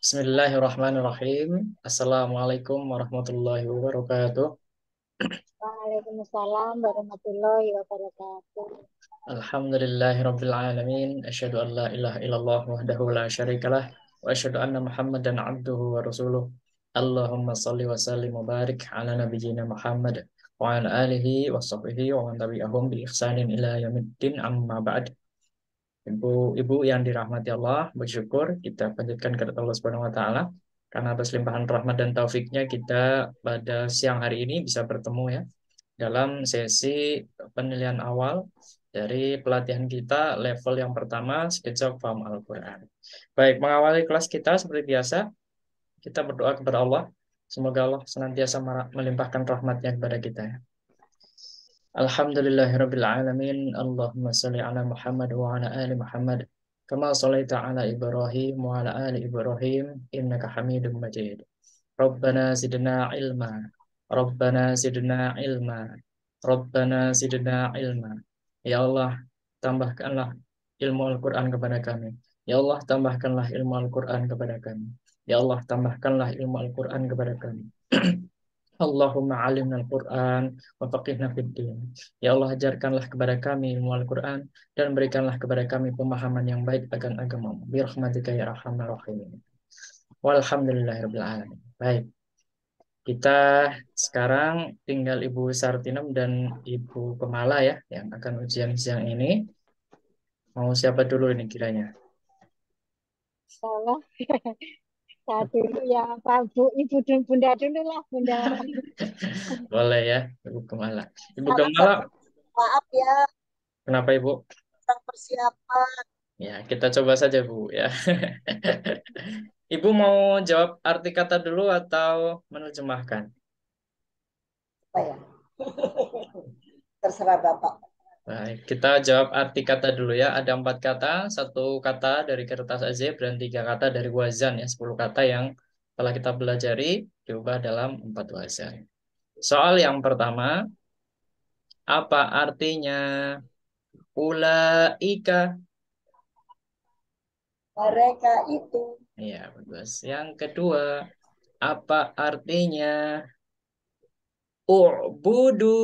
Bismillahirrahmanirrahim. Assalamualaikum warahmatullahi wabarakatuh. Waalaikumsalam warahmatullahi wabarakatuh. Alhamdulillahirabbil alamin. Asyhadu an la ilaha illallah wahdahu la syarikalah wa asyhadu anna Muhammadan abduhu wa rasuluh. Allahumma shalli wa sallim wa barik ala nabiyyina Muhammad wa ala alihi wa sahbihi wa man tabi'ahum bi ihsanin ila yaumiddin amma ba'd. Ibu-ibu yang dirahmati Allah, bersyukur kita panjatkan kepada Allah Subhanahu wa taala karena atas limpahan rahmat dan taufiknya kita pada siang hari ini bisa bertemu ya dalam sesi penilaian awal dari pelatihan kita level yang pertama sketsa paham Al-Qur'an. Baik, mengawali kelas kita seperti biasa, kita berdoa kepada Allah. Semoga Allah senantiasa melimpahkan rahmatnya kepada kita ya. Alhamdulillahirabbil alamin. Allahumma shalli ala Muhammad wa ala ali Muhammad kama shallaita ala Ibrahim wa ala ali Ibrahim innaka Hamidum Majid. Rabbana zidna ilma. Rabbana zidna ilma. Rabbana zidna ilma. Ya Allah, tambahkanlah ilmu Al-Qur'an kepada kami. Ya Allah, tambahkanlah ilmu Al-Qur'an kepada kami. Ya Allah, tambahkanlah ilmu Al-Qur'an kepada kami. Allahumma alimna al-Quran wa faqihna fid din. Ya Allah, ajarkanlah kepada kami ilmu Al-Quran dan berikanlah kepada kami pemahaman yang baik akan agamamu. Birahmatika ya arhamar rahimin. Walhamdulillahirabbil alamin. Baik, kita sekarang tinggal Ibu Sartinem dan Ibu Kemala ya yang akan ujian siang ini. Mau siapa dulu ini kiranya? Salah saya dulu ya Pak Bu, Ibu dan Bunda dulu lah Bunda. Boleh ya, Ibu Kemala. Ibu Salah Kemala, satu. Maaf ya, kenapa Ibu? kurang persiapan. Ya, kita coba saja, Bu, ya. Ibu mau jawab arti kata dulu atau menerjemahkan? Apa ya? Terserah Bapak. Baik, kita jawab arti kata dulu ya. Ada 4 kata, satu kata dari kertas azib dan 3 kata dari wazan ya. 10 kata yang telah kita pelajari diubah dalam 4 wazan. Soal yang pertama, apa artinya ulaika? Mereka itu Ya, bagus. Yang kedua, apa artinya u'budu?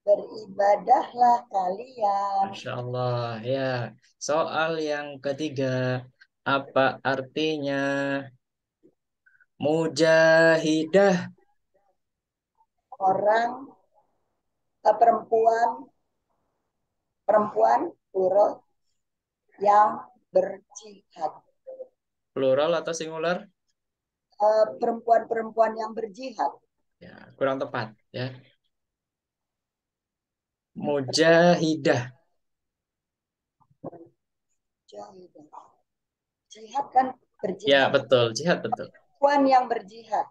beribadahlah kalian. Masya Allah, ya. Soal yang ketiga, apa artinya mujahidah? Orang perempuan perempuan plural yang berjihad. Plural atau singular? Perempuan-perempuan yang berjihad. Ya, kurang tepat, ya. Mujahidah. Jahidah. Jihad kan Ya, berjihad. betul, jihad betul. Perempuan yang berjihad.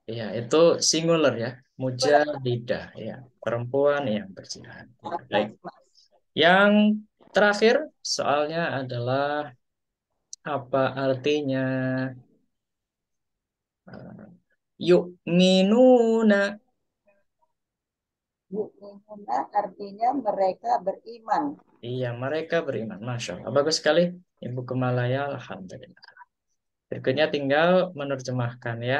Ya, itu singular ya. Mujahidah, ya. Perempuan yang berjihad. Ya, baik. Yang terakhir, soalnya adalah apa artinya yuk minuna? Yu'minuna artinya mereka beriman. Iya, mereka beriman. Masya Allah. Bagus sekali. Ibu Kemalaya, Alhamdulillah. Berikutnya tinggal menerjemahkan ya.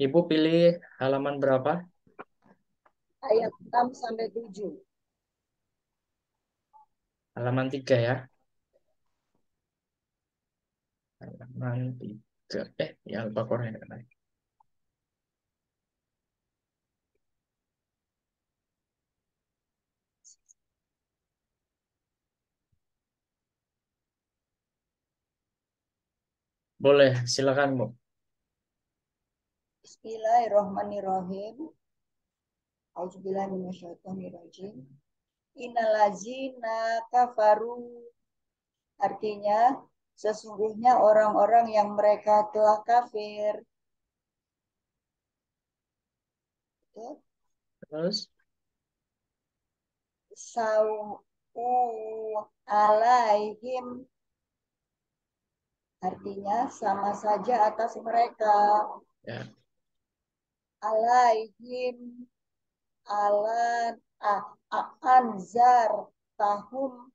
Ibu pilih halaman berapa? Ayat 6 sampai 7. Halaman 3 ya. Halaman 3. Ya Al-Baqarah ini. Boleh, silakan Bu. Bismillahirrahmanirrahim. Auzubillahi minasyaitonirrajim. Innalazina kafaru artinya sesungguhnya orang-orang yang mereka telah kafir. Terus, Sau alaihim artinya sama saja atas mereka. ya. Alaihim alan anzar tahum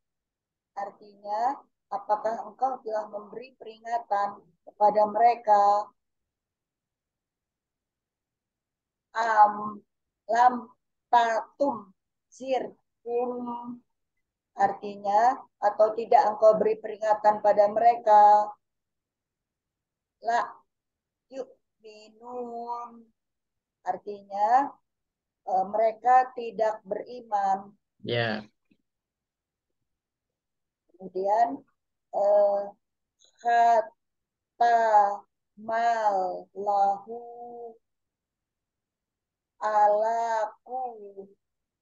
artinya apakah engkau telah memberi peringatan kepada mereka? Am lam tatum sirkum, artinya atau tidak engkau beri peringatan pada mereka? La yuk minun, artinya mereka tidak beriman. Ya, Kemudian eh, kata mal lahu alaku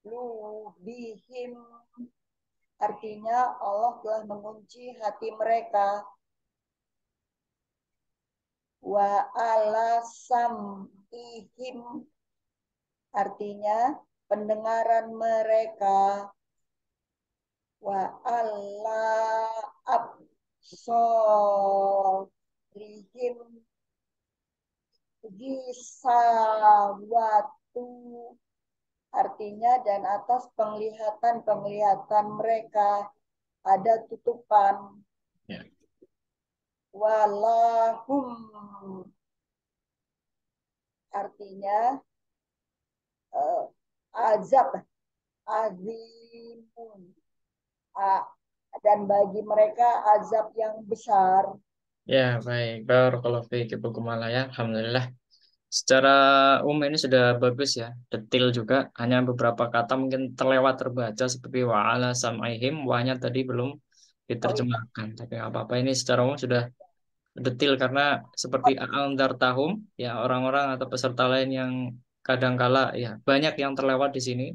lubihim, artinya Allah telah mengunci hati mereka. Wa alasam ihim, artinya pendengaran mereka. Wa alla absorihim gisawatu, artinya dan atas penglihatan-penglihatan mereka ada tutupan. ya, Walahum, artinya azab azimun, dan bagi mereka azab yang besar. ya, baik. Barakallahu fiik Ibu Kumala ya. Alhamdulillah. Secara umum ini sudah bagus ya, detail juga. Hanya beberapa kata mungkin terlewat terbaca seperti wa'ala sam'ihim, wa'nya tadi belum Oh iya, diterjemahkan. Tapi nggak apa-apa, ini secara umum sudah detail karena seperti antar tahum ya orang-orang atau peserta lain yang kadangkala ya banyak yang terlewat di sini.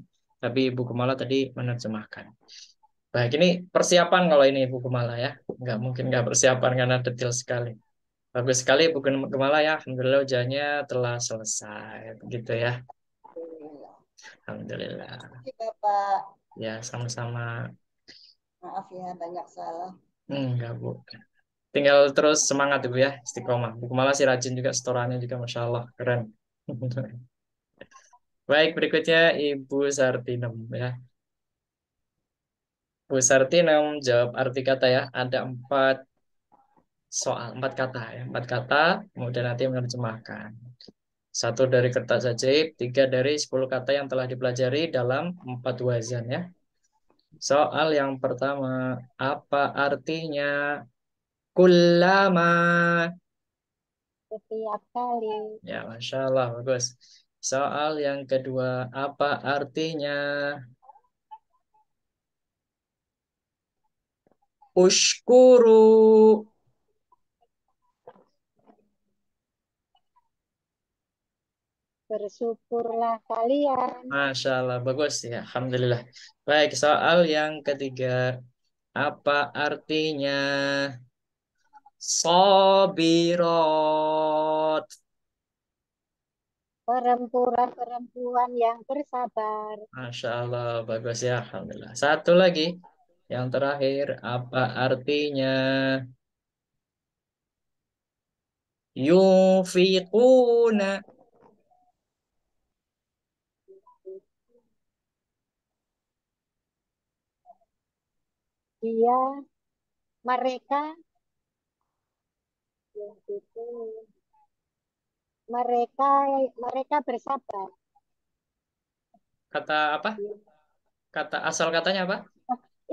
Tapi Ibu Kumala tadi menerjemahkan. Baik, ini persiapan kalau ini Ibu Kumala ya. Nggak mungkin nggak persiapan karena detail sekali. Bagus sekali Bu Gemala ya. Alhamdulillah ujiannya telah selesai. Begitu ya. alhamdulillah. Alhamdulillah. Terima kasih Bapak. Ya, sama-sama. Maaf ya banyak salah. Enggak, Bu. Tinggal terus semangat Ibu ya. Istiqomah. Bu Gemala sih rajin juga setorannya juga Masya Allah. Keren. Baik, berikutnya Ibu Sartinem ya. Bu Sartinem jawab arti kata ya. Ada 4 kata ya. 4 kata, kemudian nanti menerjemahkan. 1 dari kertas ajaib, 3 dari 10 kata yang telah dipelajari dalam 4 wazan ya. Soal yang pertama, apa artinya kullama? Setiap kali. Ya, Masya Allah, bagus. Soal yang kedua, apa artinya ushkuru? Bersyukurlah kalian. Masya Allah, bagus ya, Alhamdulillah. Baik, soal yang ketiga, apa artinya sobirot? Perempuan-perempuan yang bersabar. Masya Allah, bagus ya, Alhamdulillah. Satu lagi, yang terakhir, apa artinya yunfiquna? Dia, mereka, yang itu, mereka, mereka bersabar. Kata apa? Kata asal katanya apa?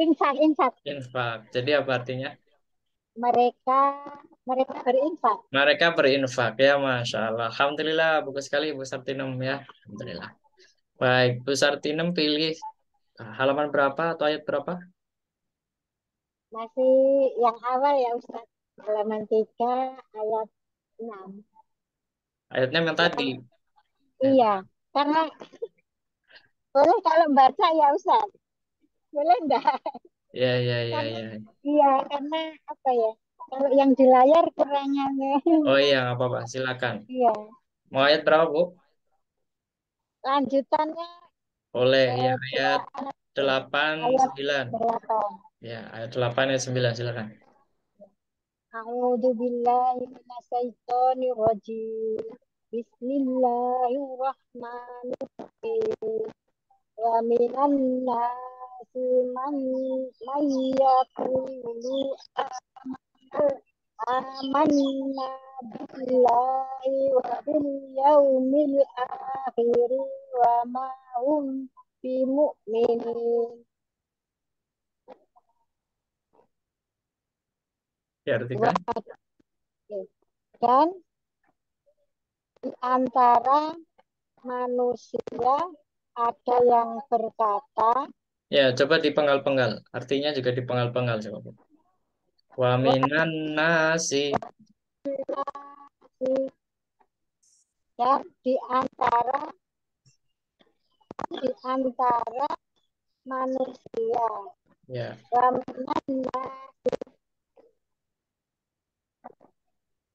Infak, infak. Infak. Jadi apa artinya? Mereka, mereka berinfak. Mereka berinfak ya, Masya Allah. Alhamdulillah, bagus sekali Bu Sartinem ya. Alhamdulillah. Baik, Bu Sartinem pilih halaman berapa atau ayat berapa? Masih yang awal ya Ustaz. Halaman 3 ayat 6. Ayatnya yang tadi. Yang Ayat. iya, karena boleh kalau baca ya Ustaz. Boleh enggak? Ya, ya, ya, Karena ya. iya, karena apa ya? Kalau yang di layar kurangnya Oh iya, nggak apa-apa. Silakan. iya. Mau ayat berapa, Bu? Lanjutannya Boleh. Ya, ayat dua, 8 ayat 9. 8. Ya, ayat 8 ayat 9 silakan. A'udzu billahi minasyaitonir rajim. Bismillahirrahmanirrahim. Wa minan nas nasi man mayyakulu amanna billahi wa bil yaumil akhir wa ma hum bimu'minin. Diartikan. Dan di antara manusia ada yang berkata, Ya, coba dipenggal-penggal. Artinya juga dipenggal-penggal coba, Bu. Wa minan nasi. dan di antara manusia Ya, wa minan nas,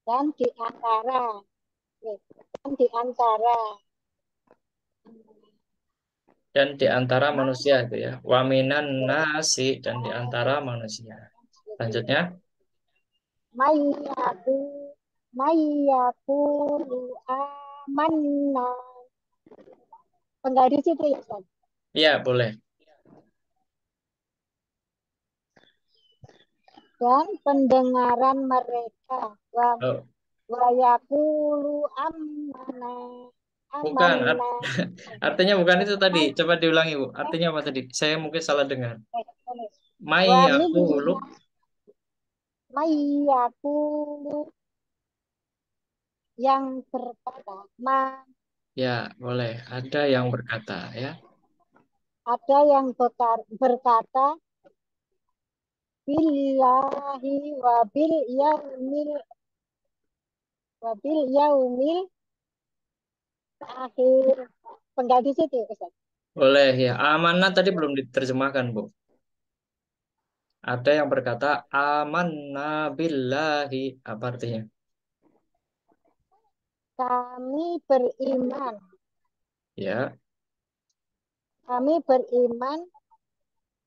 dan di antara dan di antara manusia itu ya. Wa minan nasi dan di antara manusia. Lanjutnya. mayyaku mayyakulu amanna. Penggal di situ ya, Ustaz. Iya, boleh. Dan pendengaran mereka Oh, wa yaqulu amana bukan. amanna. Artinya bukan itu tadi. Coba diulangi, Bu. Artinya apa tadi? Saya mungkin salah dengar. Wa Mayyaqulu. minna mayyaqulu, yang berkata, Ya, boleh. Ada yang berkata ya. ada yang berkata billahi wa bil yaumil akhir. Penggal di situ, Ustaz. Boleh ya. Amanah tadi belum diterjemahkan, Bu. Ada yang berkata amanna billahi. Apa artinya? Kami beriman. Ya, Kami beriman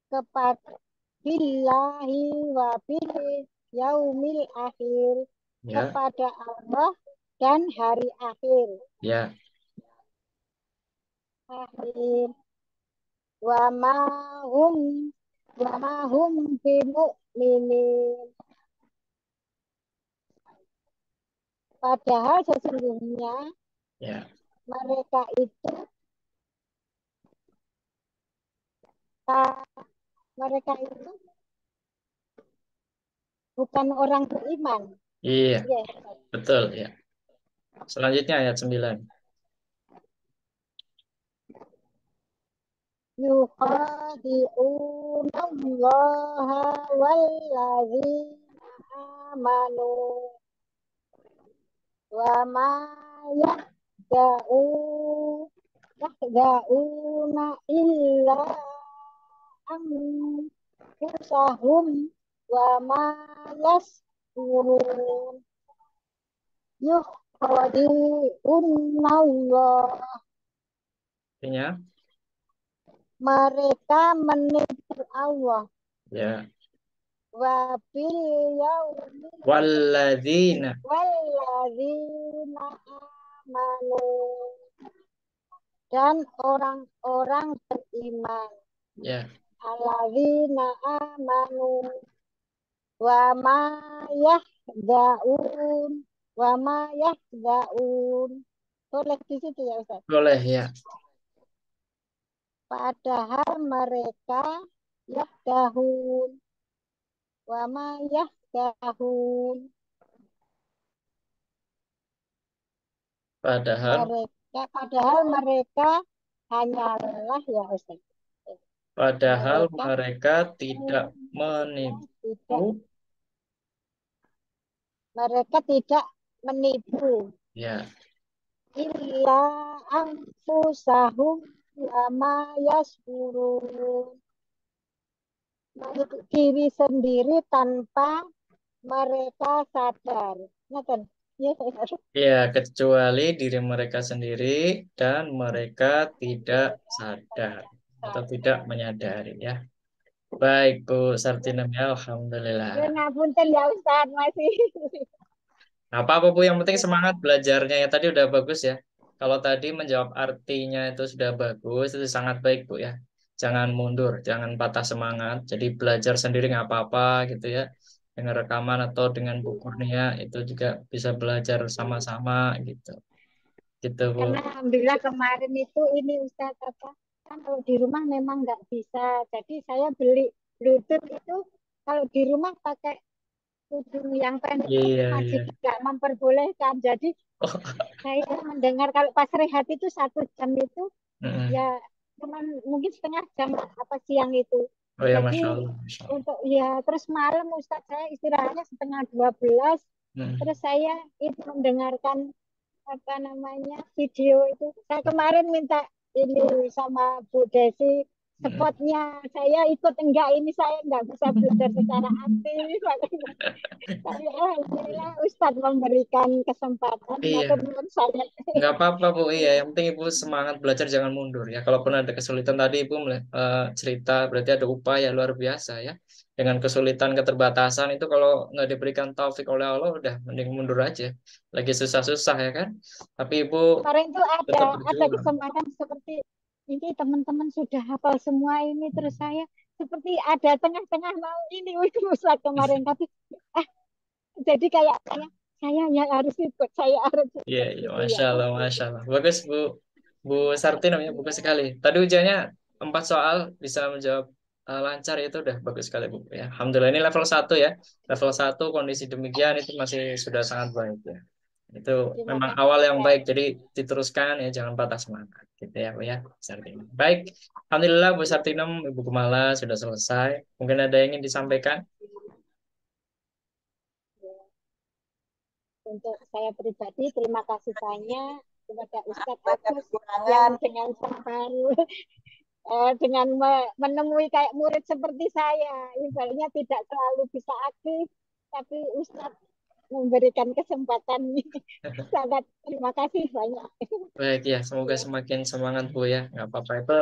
kepada billahi wa bil yaumil akhir, ya, kepada Allah dan hari akhir. ya. Akhir wa ma hum wa ma hum bimu'minin. Padahal sesungguhnya Ya. mereka itu bukan orang beriman. Iya, Ya. betul ya. Selanjutnya ayat 9. Yukhadi'una allaha walladzina amanu wa ma yahda'u yahda'una illa anfusahum wa ma yashurun. Yukhadi'una Allah, Artinya, mereka menipu Allah. ya. Wabil yaumil Walladzina. walladzina amanu, dan orang-orang beriman. Ya. Alladzina amanu wa ma yahda'un wa ma yahda'un. Boleh di situ ya, Ustaz. Boleh ya. Padahal mereka yahdahun wa ma yahdahun. Padahal mereka hanyalah ya Ustaz. Padahal Mereka mereka tidak menipu. mereka tidak menipu Ya. illa anfusahum wa ma yashurun. Menipu diri sendiri tanpa mereka sadar. Ngaten. Ya, Ya, kecuali diri mereka sendiri dan mereka tidak sadar atau tidak menyadari ya. Baik, Bu Sartinam ya, Alhamdulillah. ya ngapunten ya Ustaz, masih. Apa-apa Bu, yang penting semangat belajarnya ya. Tadi udah bagus ya. Kalau tadi menjawab artinya itu sudah bagus, itu sangat baik Bu ya. jangan mundur, jangan patah semangat. Jadi belajar sendiri nggak apa-apa gitu ya. Dengan rekaman atau dengan bukunya itu juga bisa belajar sama-sama gitu. Gitu, Bu. Karena alhamdulillah kemarin itu ini Ustaz apa kan kalau di rumah memang nggak bisa. Jadi saya beli Bluetooth itu kalau di rumah pakai ujung yang pendek itu Iya, masih iya. nggak memperbolehkan. Jadi Oh, saya mendengar kalau pas rehat itu 1 jam itu mm-mm. ya cuman mungkin setengah jam apa siang itu. Oh ya, Masya Jadi Allah, Masya Allah. untuk ya terus malam Ustaz saya istirahatnya setengah 12. Mm. Terus saya itu mendengarkan apa namanya video itu. Saya kemarin minta ini sama Bu Desi Mm. spotnya. Saya ikut enggak ini saya enggak bisa belajar secara aktif. Makanya tapi alhamdulillah Ustadz memberikan kesempatan. Maka Iya. menurut saya Nggak apa-apa Bu, iya. Yang penting Ibu semangat belajar, jangan mundur ya. Kalaupun ada kesulitan tadi Ibu cerita, berarti ada upaya luar biasa ya. Dengan kesulitan, keterbatasan itu kalau nggak diberikan taufik oleh Allah, udah mending mundur aja. Lagi susah-susah ya kan. Tapi Ibu kemarin itu tetap ada berjuang. kesempatan seperti ini teman-teman sudah hafal semua ini terus saya seperti ada tengah-tengah mau ini Ustadz kemarin tapi ah jadi kayak saya yang harus ikut saya harus Iya, ikut iya, gitu ya Masya Allah, Masya Allah. Bagus Bu, Bu Sarti namanya, bagus sekali. Tadi ujiannya 4 soal, bisa menjawab lancar, itu udah bagus sekali Bu. Ya, Alhamdulillah ini level 1 ya. Level 1 kondisi demikian itu masih sudah sangat baik ya. Itu terima memang kasih awal yang Ustadz. baik, jadi diteruskan ya, jangan patah semangat. Gitu ya Bu ya, Bu Sartinem. Baik, Alhamdulillah Bu Sartinem, Ibu Kumala sudah selesai. Mungkin ada yang ingin disampaikan? Untuk saya pribadi, terima kasih banyak kepada Ustadz Banyak Agus kekurangan. yang dengan sabar, dengan menemui kayak murid seperti saya, ibaratnya tidak selalu bisa aktif, tapi Ustadz memberikan kesempatan. Sangat terima kasih banyak. Baik ya, semoga Ya, semakin semangat Bu ya. Nggak apa-apa itu,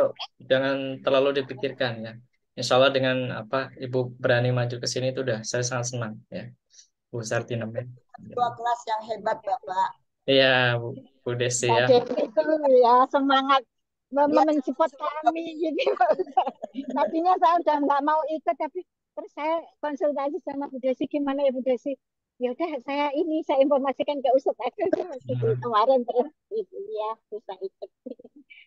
jangan terlalu dipikirkan ya. Insya Allah dengan apa Ibu berani maju ke sini itu udah saya sangat senang ya. Bu Sartinem ya. Ketua kelas yang hebat, Bapak. Iya Bu, Bu Desi Mbak ya. Devi itu ya semangat Dia mensupport support kami kami. gitu. Tadinya saya udah nggak mau ikut tapi terus saya konsultasi sama Bu Desi gimana ya Bu Desi. Ya udah saya informasikan ke Ustadz Agus gitu Nah, kemarin terus itu ya bisa ikut.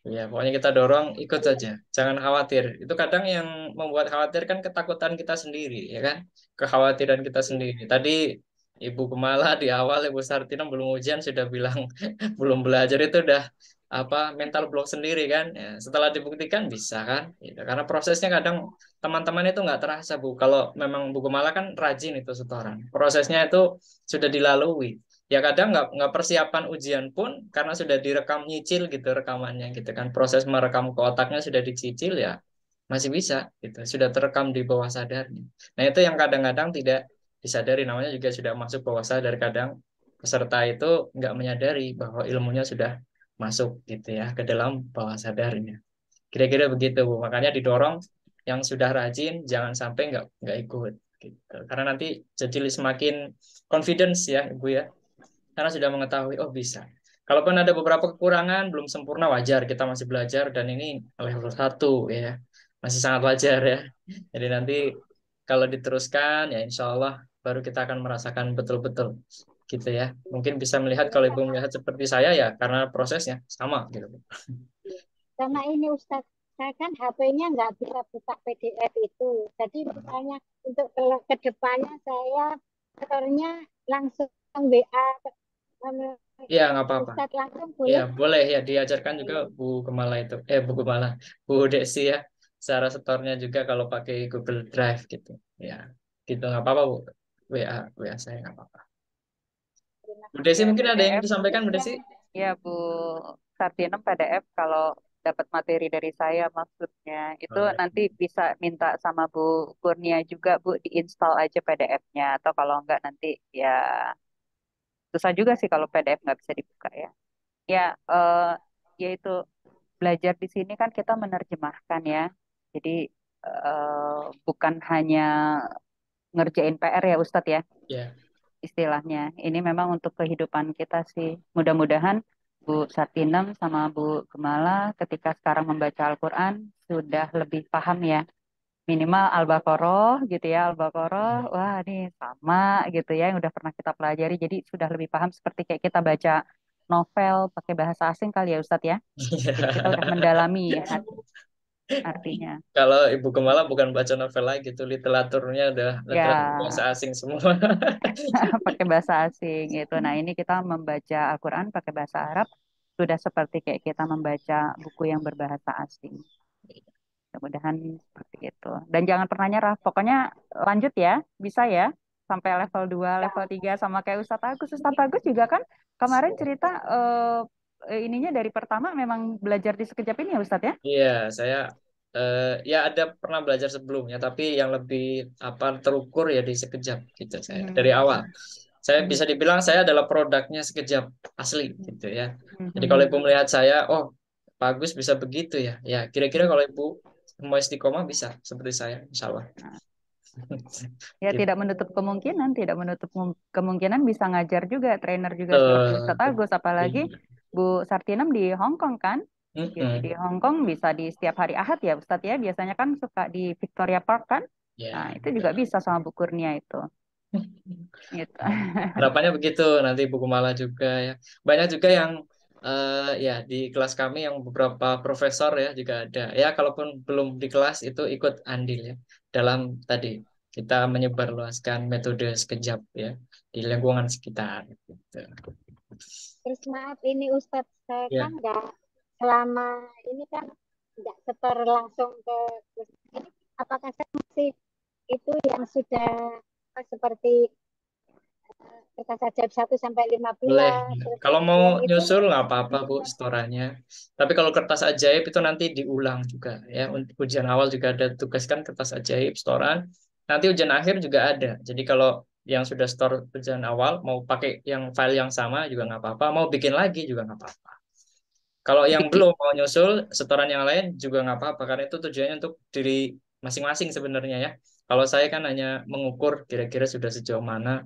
iya, pokoknya kita dorong, ikut saja. Jangan khawatir. Itu kadang yang membuat khawatir kan ketakutan kita sendiri, ya kan? Kekhawatiran kita sendiri. Tadi Ibu Kumala di awal, Ibu Sartino belum ujian sudah bilang belum belajar, itu udah apa mental block sendiri kan? Ya, setelah dibuktikan bisa kan? Gitu. Karena prosesnya kadang teman-teman itu nggak terasa Bu. Kalau memang Bu Kumala kan rajin itu setoran. Prosesnya itu sudah dilalui. Ya kadang nggak persiapan ujian pun karena sudah direkam nyicil gitu rekamannya gitu kan, proses merekam ke otaknya sudah dicicil ya masih bisa gitu, sudah terekam di bawah sadarnya. Nah itu yang kadang-kadang tidak disadari, namanya juga sudah masuk bawah sadar. Kadang peserta itu nggak menyadari bahwa ilmunya sudah masuk gitu ya ke dalam bawah sadarnya. Kira-kira begitu Bu, makanya didorong yang sudah rajin jangan sampai nggak ikut gitu, karena nanti jadi semakin confidence ya Ibu ya, karena sudah mengetahui oh bisa. Kalaupun ada beberapa kekurangan belum sempurna, wajar, kita masih belajar dan ini level 1 ya, masih sangat wajar ya. Jadi nanti kalau diteruskan ya insya Allah baru kita akan merasakan betul-betul gitu ya. Mungkin bisa melihat, Ya, kalau ibu karena melihat seperti saya ya karena prosesnya sama gitu. karena ini Ustadz saya kan HP-nya nggak bisa buka PDF itu. Jadi misalnya untuk ke depannya saya setornya langsung WA Iya nggak apa-apa. Ustadz langsung Iya, boleh. boleh ya, diajarkan Oh, juga ya. Bu Kemala itu. Bu Kemala, Bu Desi ya. Cara setornya juga kalau pakai Google Drive gitu. Ya, gitu nggak apa-apa Bu. WA saya nggak apa-apa. Terima Bu Desi kasih. Ya, mungkin ada yang PDF. ingin disampaikan Bu Ya, Desi? Ya, Bu Sartinem PDF kalau dapat materi dari saya maksudnya. Itu Oh, nanti bisa minta sama Bu Kurnia juga, Bu, diinstal aja PDF-nya. Atau kalau enggak nanti ya susah juga sih kalau PDF nggak bisa dibuka ya. Ya, yaitu belajar di sini kan kita menerjemahkan ya. Jadi bukan hanya ngerjain PR ya Ustadz ya ya. istilahnya. Ini memang untuk kehidupan kita sih. Mudah-mudahan Bu Sartinem sama Bu Gemala ketika sekarang membaca Al-Quran sudah lebih paham ya. Minimal Al-Baqarah gitu ya, Al-Baqarah, wah ini sama gitu ya, yang udah pernah kita pelajari. Jadi sudah lebih paham seperti kayak kita baca novel pakai bahasa asing kali ya Ustadz ya. Jadi kita udah mendalami artinya. Kalau Ibu Gemala bukan baca novel lagi, tuh literaturnya udah literatur bahasa Ya, asing semua. pakai bahasa asing itu. Nah, ini kita membaca Al-Quran pakai bahasa Arab sudah seperti kayak kita membaca buku yang berbahasa asing. Mudah-mudahan seperti itu. Dan jangan pernah nyerah. Pokoknya lanjut ya, bisa ya. Sampai level 2 level 3 sama kayak Ustadz Agus. Ustadz Agus juga kan kemarin cerita ininya dari pertama memang belajar di sekejap ini ya Ustadz ya? Iya, saya ya ada pernah belajar sebelumnya, tapi yang lebih apa terukur ya di sekejap gitu saya dari Mhm. awal. Saya bisa Mhm. dibilang saya adalah produknya sekejap asli gitu ya. Jadi kalau Ibu Mhm. melihat saya, oh bagus bisa begitu ya. Ya kira-kira kalau Ibu mau istiqomah bisa seperti saya, insya Allah. Ya Gitu. tidak menutup kemungkinan, tidak menutup kemungkinan bisa ngajar juga, trainer juga seperti Ustadz Eh, Agus. Apalagi Bu Sartinem di Hong Kong kan, gitu di mm-mm. Hong Kong bisa di setiap hari Ahad ya Ustadz ya. Biasanya kan suka di Victoria Park kan. Nah Ya, itu juga bisa sama Bu Kurnia itu, gitu. harapannya begitu nanti buku malah juga ya. Banyak juga yang ya di kelas kami yang beberapa profesor ya juga ada. Ya kalaupun belum di kelas itu ikut andil ya dalam tadi kita menyebarluaskan metode sekejap ya di lingkungan sekitar gitu. Terus maaf ini Ustadz, saya kan Ya. nggak selama ini kan nggak setor langsung ke ini, apakah saya masih itu yang sudah seperti kertas ajaib 1 sampai 15, Boleh. Ya. terus Kalau mau ujian itu nyusul nggak apa-apa Bu bisa. setorannya. Tapi kalau kertas ajaib itu nanti diulang juga ya. Untuk ujian awal juga ada tugas kan kertas ajaib setoran. Nanti ujian akhir juga ada. Jadi kalau yang sudah store ujian awal mau pakai yang file yang sama juga nggak apa-apa. Mau bikin lagi juga nggak apa-apa. Kalau yang Bikin. belum mau nyusul setoran yang lain juga nggak apa-apa karena itu tujuannya untuk diri masing-masing sebenarnya ya. Kalau saya kan hanya mengukur kira-kira sudah sejauh mana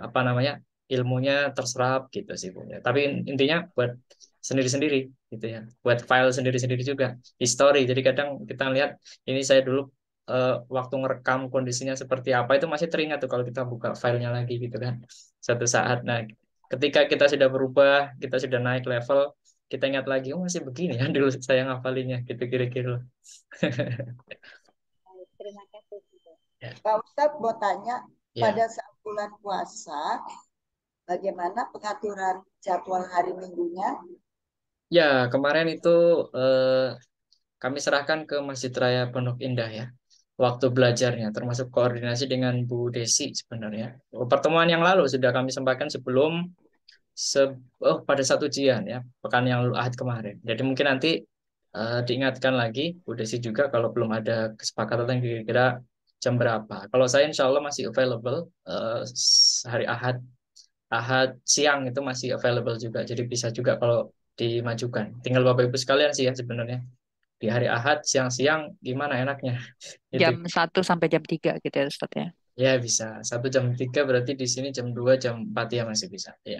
apa namanya ilmunya terserap gitu sih Bu. Ya. Tapi intinya buat sendiri-sendiri gitu ya. Buat file sendiri-sendiri juga history. Jadi kadang kita lihat ini saya dulu waktu ngerekam kondisinya seperti apa itu masih teringat tuh kalau kita buka filenya lagi gitu kan. Satu saat. Nah, ketika kita sudah berubah, kita sudah naik level kita ingat lagi, oh masih begini ya dulu saya ngapalinnya gitu kira-kira. Terima kasih. Ya. Pak Ustadz mau tanya, Ya, pada saat bulan puasa, bagaimana pengaturan jadwal hari minggunya? ya kemarin itu eh, kami serahkan ke Masjid Raya Pondok Indah ya. Waktu belajarnya, termasuk koordinasi dengan Bu Desi sebenarnya. Pertemuan yang lalu sudah kami sampaikan sebelum pada satu ujian ya, pekan yang lalu Ahad kemarin. Jadi mungkin nanti diingatkan lagi Bu Desi juga kalau belum ada kesepakatan yang kira-kira jam berapa. Kalau saya insya Allah masih available hari Ahad Ahad siang itu masih available juga. Jadi bisa juga kalau dimajukan. Tinggal Bapak Ibu sekalian sih ya sebenarnya. Di hari Ahad siang-siang gimana enaknya? Itu Jam 1 sampai jam 3 gitu ya Ustadz ya. ya bisa. 1 jam 3 berarti di sini jam 2 jam 4 ya masih bisa. Ya,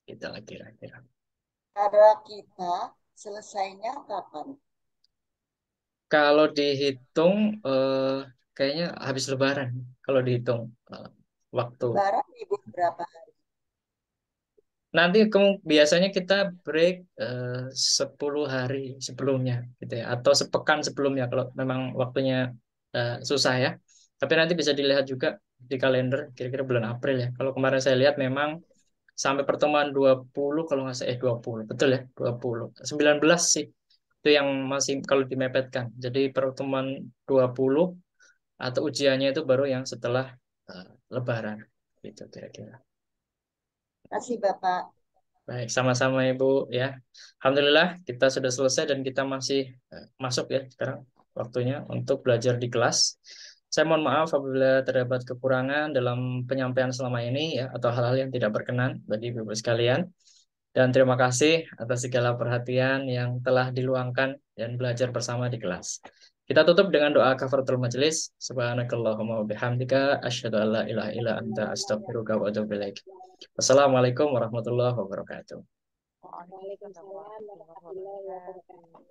kita lagi kira-kira. Cara kita selesainya kapan? Kalau dihitung kayaknya habis Lebaran. Kalau dihitung waktu. Lebaran libur berapa hari? Nanti biasanya kita break 10 hari sebelumnya gitu ya atau sepekan sebelumnya kalau memang waktunya susah ya. Tapi nanti bisa dilihat juga di kalender kira-kira bulan April ya. Kalau kemarin saya lihat memang sampai pertemuan 20 kalau nggak salah 20 betul ya 20 19 sih itu yang masih kalau dimepetkan. Jadi pertemuan 20 atau ujiannya itu baru yang setelah eh, Lebaran gitu kira-kira. Kasih Bapak. Baik, sama-sama Ibu ya. Alhamdulillah kita sudah selesai dan kita masih masuk ya sekarang waktunya untuk belajar di kelas. Saya mohon maaf apabila terdapat kekurangan dalam penyampaian selama ini ya atau hal-hal yang tidak berkenan bagi Ibu sekalian. Dan terima kasih atas segala perhatian yang telah diluangkan dan belajar bersama di kelas. Kita tutup dengan doa kafaratul majelis. Subhanakallahumma wa bihamdika asyhadu an la ilaha illa anta astaghfiruka wa atubu ilaik. Wassalamualaikum warahmatullahi wabarakatuh. Waalaikumsalam warahmatullahi warahmatullahi wabarakatuh. wabarakatuh.